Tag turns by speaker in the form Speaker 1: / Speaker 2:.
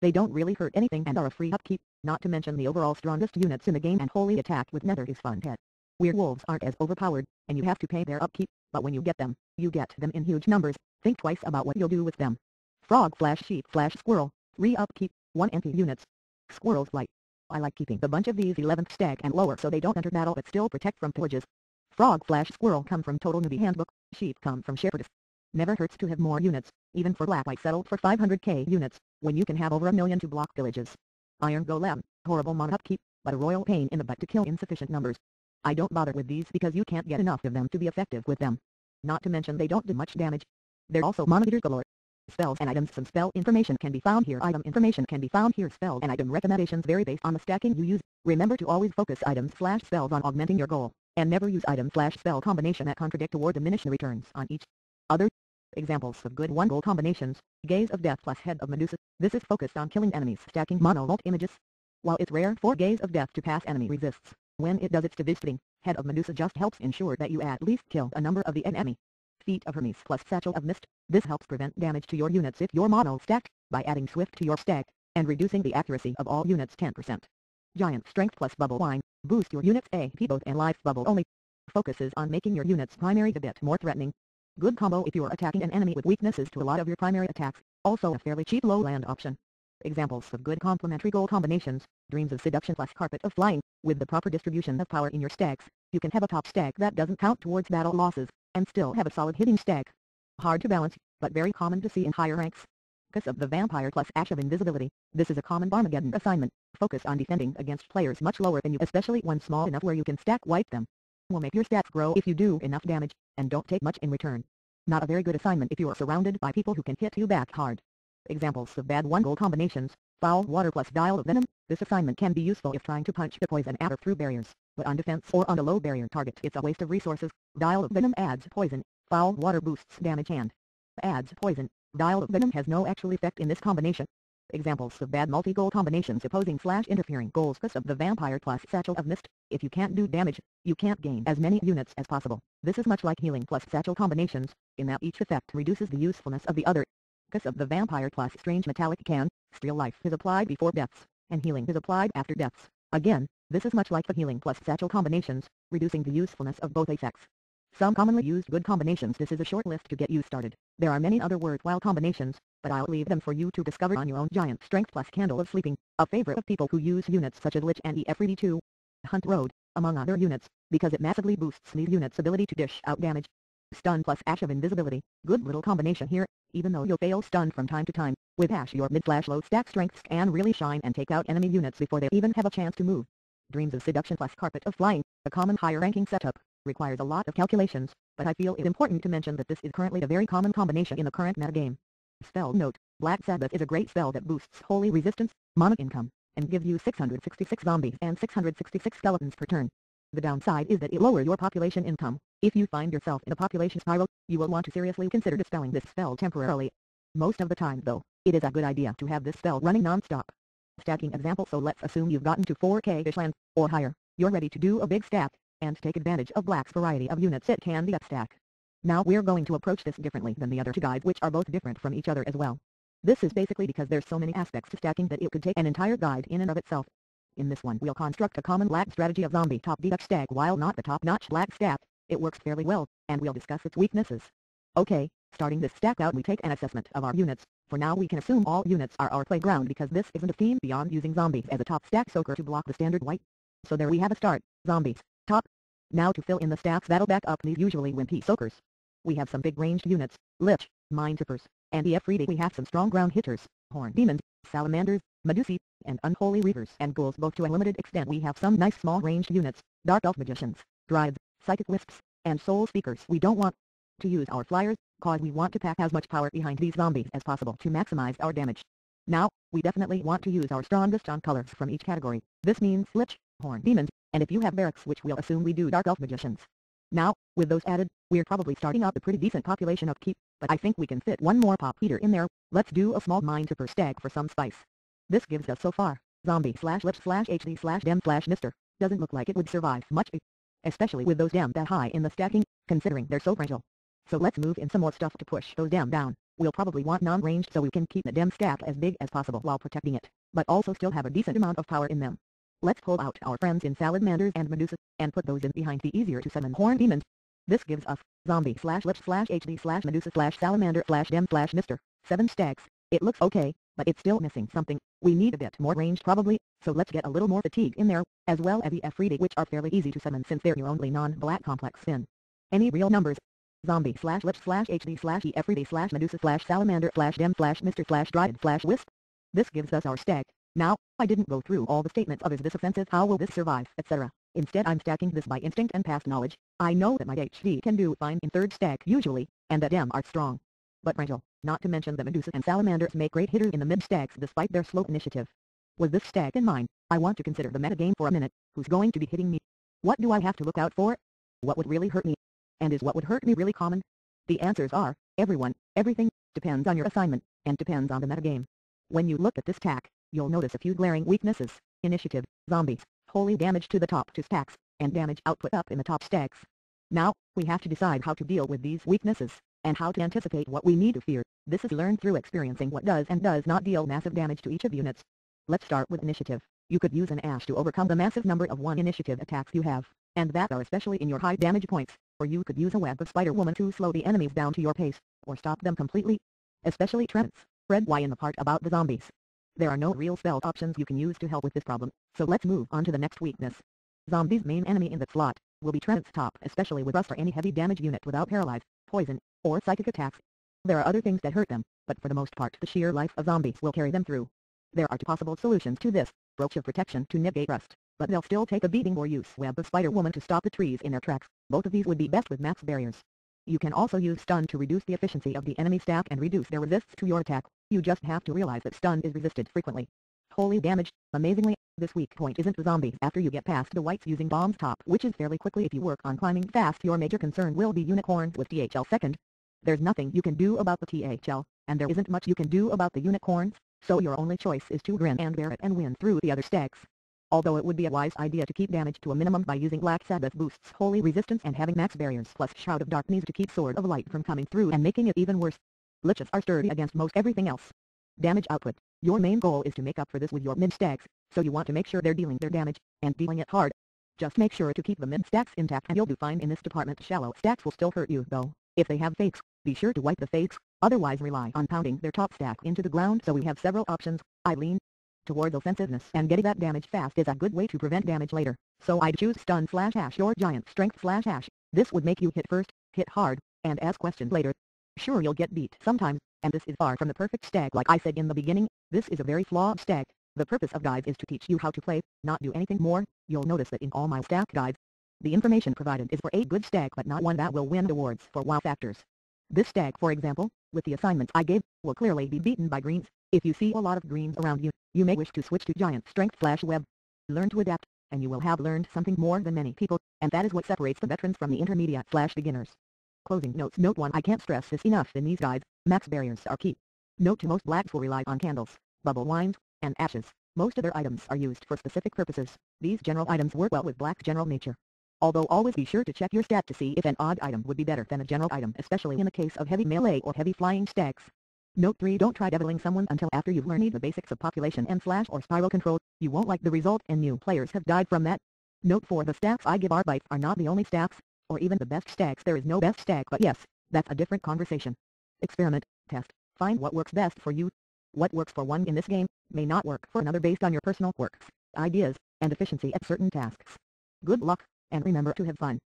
Speaker 1: They don't really hurt anything and are a free upkeep, not to mention the overall strongest units in the game, and holy attack with Nether is fun head. Werewolves aren't as overpowered, and you have to pay their upkeep, but when you get them in huge numbers. Think twice about what you'll do with them. Frog/sheep/squirrel, 3 upkeep, 1 anti-units. Squirrel's Blight. I like keeping the bunch of these 11th stag and lower so they don't enter battle but still protect from pillages. Frog/squirrel come from Total Newbie Handbook, sheep come from Shepherdess. Never hurts to have more units, even for black. I settled for 500k units, when you can have over 1 million to block villages. Iron Golem, horrible mono upkeep, but a royal pain in the butt to kill insufficient numbers. I don't bother with these because you can't get enough of them to be effective with them. Not to mention they don't do much damage. They're also mono eaters galore. Spells and items. Some spell information can be found here. Item information can be found here. Spells and item recommendations vary based on the stacking you use. Remember to always focus items/spells on augmenting your goal, and never use item/spell combination that contradict or diminish the returns on each other. Examples of good 1 goal combinations: Gaze of Death plus Head of Medusa. This is focused on killing enemies stacking mono ult images. While it's rare for Gaze of Death to pass enemy resists, when it does it's devastating. Head of Medusa just helps ensure that you at least kill a number of the enemy. Feet of Hermes plus Satchel of Mist. This helps prevent damage to your units if you're mono stacked, by adding Swift to your stack, and reducing the accuracy of all units 10%. Giant Strength plus Bubble Wine. Boost your units AP both and life bubble only. Focuses on making your units primary a bit more threatening. Good combo if you're attacking an enemy with weaknesses to a lot of your primary attacks, also a fairly cheap low land option. Examples of good complementary goal combinations: Dreams of Seduction plus Carpet of Flying. With the proper distribution of power in your stacks, you can have a top stack that doesn't count towards battle losses, and still have a solid hitting stack. Hard to balance, but very common to see in higher ranks. Kiss of the Vampire plus Ash of Invisibility. This is a common Armageddon assignment, focused on defending against players much lower than you, especially one small enough where you can stack wipe them. Will make your stats grow if you do enough damage, and don't take much in return. Not a very good assignment if you are surrounded by people who can hit you back hard. Examples of bad 1 goal combinations: Foul Water plus Dial of Venom. This assignment can be useful if trying to punch the poison arrow through barriers, but on defense or on a low barrier target it's a waste of resources. Dial of Venom adds poison, Foul Water boosts damage and adds poison. Dial of Venom has no actual effect in this combination. Examples of bad multi-goal combinations: opposing/interfering goals. Kiss of the Vampire plus Satchel of Mist. If you can't do damage, you can't gain as many units as possible. This is much like healing plus Satchel combinations, in that each effect reduces the usefulness of the other. Kiss of the Vampire plus Strange Metallic Can. Steal life is applied before deaths, and healing is applied after deaths. Again, this is much like the healing plus Satchel combinations, reducing the usefulness of both effects. Some commonly used good combinations. This is a short list to get you started. There are many other worthwhile combinations, but I'll leave them for you to discover on your own. Giant Strength plus Candle of Sleeping, a favorite of people who use units such as Lich and EF3D2, Hunt Road, among other units, because it massively boosts these units' ability to dish out damage. Stun plus Ash of Invisibility. Good little combination here, even though you'll fail stun from time to time. With Ash your mid/low stack strengths can really shine and take out enemy units before they even have a chance to move. Dreams of Seduction plus Carpet of Flying, a common higher ranking setup, requires a lot of calculations, but I feel it important to mention that this is currently a very common combination in the current metagame. Spell note: Black Sabbath is a great spell that boosts holy resistance, mana income, and gives you 666 zombies and 666 skeletons per turn. The downside is that it lowers your population income. If you find yourself in a population spiral, you will want to seriously consider dispelling this spell temporarily. Most of the time though, it is a good idea to have this spell running non-stop. Stacking example: so let's assume you've gotten to 4k Fishland, or higher. You're ready to do a big stack, and take advantage of Black's variety of units it can be at stack. Now we're going to approach this differently than the other two guides, which are both different from each other as well. This is basically because there's so many aspects to stacking that it could take an entire guide in and of itself. In this one we'll construct a common Black strategy of zombie top deluxe stack. While not the top-notch Black stack, it works fairly well, and we'll discuss its weaknesses. Okay, starting this stack out we take an assessment of our units. For now we can assume all units are our playground because this isn't a theme beyond using zombies as a top stack soaker to block the standard white. So there we have a start: zombies, top. Now to fill in the stacks that'll back up these usually wimpy soakers. We have some big ranged units: Lich, Minesweepers, and EF3D. We have some strong ground hitters: Horn Demons, Salamanders, Medusae, and Unholy Reavers and Ghouls. Both to a limited extent we have some nice small ranged units: Dark Elf Magicians, Dryades, Psychic Wisps, and Soul Speakers. We don't want to use our flyers, cause we want to pack as much power behind these zombies as possible to maximize our damage. Now, we definitely want to use our strongest on colors from each category. This means Lich, Horn Demons, and if you have barracks, which we'll assume we do, Dark Elf Magicians. Now, with those added, we're probably starting up a pretty decent population upkeep, but I think we can fit one more pop heater in there. Let's do a small Minesweeper stag for some spice. This gives us so far, zombie/lich/HD/dem/mister. Doesn't look like it would survive much, especially with those dem that high in the stacking, considering they're so fragile. So let's move in some more stuff to push those dem down. We'll probably want non-ranged so we can keep the dem stack as big as possible while protecting it, but also still have a decent amount of power in them. Let's pull out our friends in Salamanders and Medusa, and put those in behind the easier to summon Horn Demons. This gives us zombie/lich/hd/salamander/dem/mister, 7 stacks. It looks okay, but it's still missing something. We need a bit more ranged probably, so let's get a little more fatigue in there, as well as the Efreeti, which are fairly easy to summon since they're your only non-black complex spin. Any real numbers? Zombie/lich/hd/efreeti/salamander/dem/mister/dryad/wisp. This gives us our stack. Now, I didn't go through all the statements of is this offensive, how will this survive, etc. Instead I'm stacking this by instinct and past knowledge. I know that my HD can do fine in 3rd stack usually, and that dem are strong, but fragile, not to mention that Medusa and Salamanders make great hitters in the mid stacks despite their slow initiative. With this stack in mind, I want to consider the metagame for a minute. Who's going to be hitting me? What do I have to look out for? What would really hurt me? And is what would hurt me really common? The answers are, everyone, everything, depends on your assignment, and depends on the metagame. When you look at this stack, you'll notice a few glaring weaknesses: initiative, zombies, holy damage to the top 2 stacks, and damage output up in the top stacks. Now, we have to decide how to deal with these weaknesses, and how to anticipate what we need to fear. This is learned through experiencing what does and does not deal massive damage to each of units. Let's start with initiative. You could use an Ash to overcome the massive number of 1 initiative attacks you have, and that are especially in your high damage points, or you could use a web of Spider-Woman to slow the enemies down to your pace, or stop them completely. Especially Trents, Fred Y in the part about the zombies. There are no real spell options you can use to help with this problem, so let's move on to the next weakness. Zombies' main enemy in that slot will be Trent's top, especially with Rust or any heavy damage unit without paralyze, poison, or psychic attacks. There are other things that hurt them, but for the most part the sheer life of zombies will carry them through. There are 2 possible solutions to this: Brooch of Protection to negate Rust, but they'll still take a beating, or use Web of Spider-Woman to stop the trees in their tracks. Both of these would be best with max barriers. You can also use Stun to reduce the efficiency of the enemy stack and reduce their resists to your attack. You just have to realize that Stun is resisted frequently. Holy damage. Amazingly, this weak point isn't the zombies after you get past the whites using Bomb's top, which is fairly quickly if you work on climbing fast. Your major concern will be unicorns with THL second. There's nothing you can do about the THL, and there isn't much you can do about the unicorns, so your only choice is to grin and bear it and win through the other stacks. Although it would be a wise idea to keep damage to a minimum by using Black Sabbath boosts holy resistance and having max barriers plus Shroud of Darkness to keep Sword of Light from coming through and making it even worse. Liches are sturdy against most everything else. Damage output. Your main goal is to make up for this with your mid stacks, so you want to make sure they're dealing their damage, and dealing it hard. Just make sure to keep the mid stacks intact and you'll do fine in this department. Shallow stacks will still hurt you though. If they have fakes, be sure to wipe the fakes, otherwise rely on pounding their top stack into the ground. So we have several options. I lean towards offensiveness, and getting that damage fast is a good way to prevent damage later, so I'd choose Stun/Hash or Giant Strength/Hash. This would make you hit first, hit hard, and ask questions later. Sure, you'll get beat sometimes, and this is far from the perfect stack. Like I said in the beginning, this is a very flawed stack. The purpose of guides is to teach you how to play, not do anything more. You'll notice that in all my stack guides, the information provided is for a good stack but not one that will win awards for wow factors. This stack, for example, with the assignments I gave, will clearly be beaten by greens. If you see a lot of greens around you, you may wish to switch to Giant Strength/Web. Learn to adapt, and you will have learned something more than many people, and that is what separates the veterans from the intermediate/beginners. Closing notes. Note 1. I can't stress this enough in these guides, max barriers are key. Note 2. Most blacks will rely on candles, bubble wines, and ashes. Most other items are used for specific purposes. These general items work well with black's general nature. Although always be sure to check your stat to see if an odd item would be better than a general item, especially in the case of heavy melee or heavy flying stacks. Note 3. Don't try deviling someone until after you've learned the basics of population and flash or spiral control. You won't like the result, and new players have died from that. Note 4. The stacks I give Arbites are not the only stacks, or even the best stacks. There is no best stack, but yes, that's a different conversation. Experiment, test, find what works best for you. What works for one in this game may not work for another based on your personal quirks, ideas, and efficiency at certain tasks. Good luck, and remember to have fun.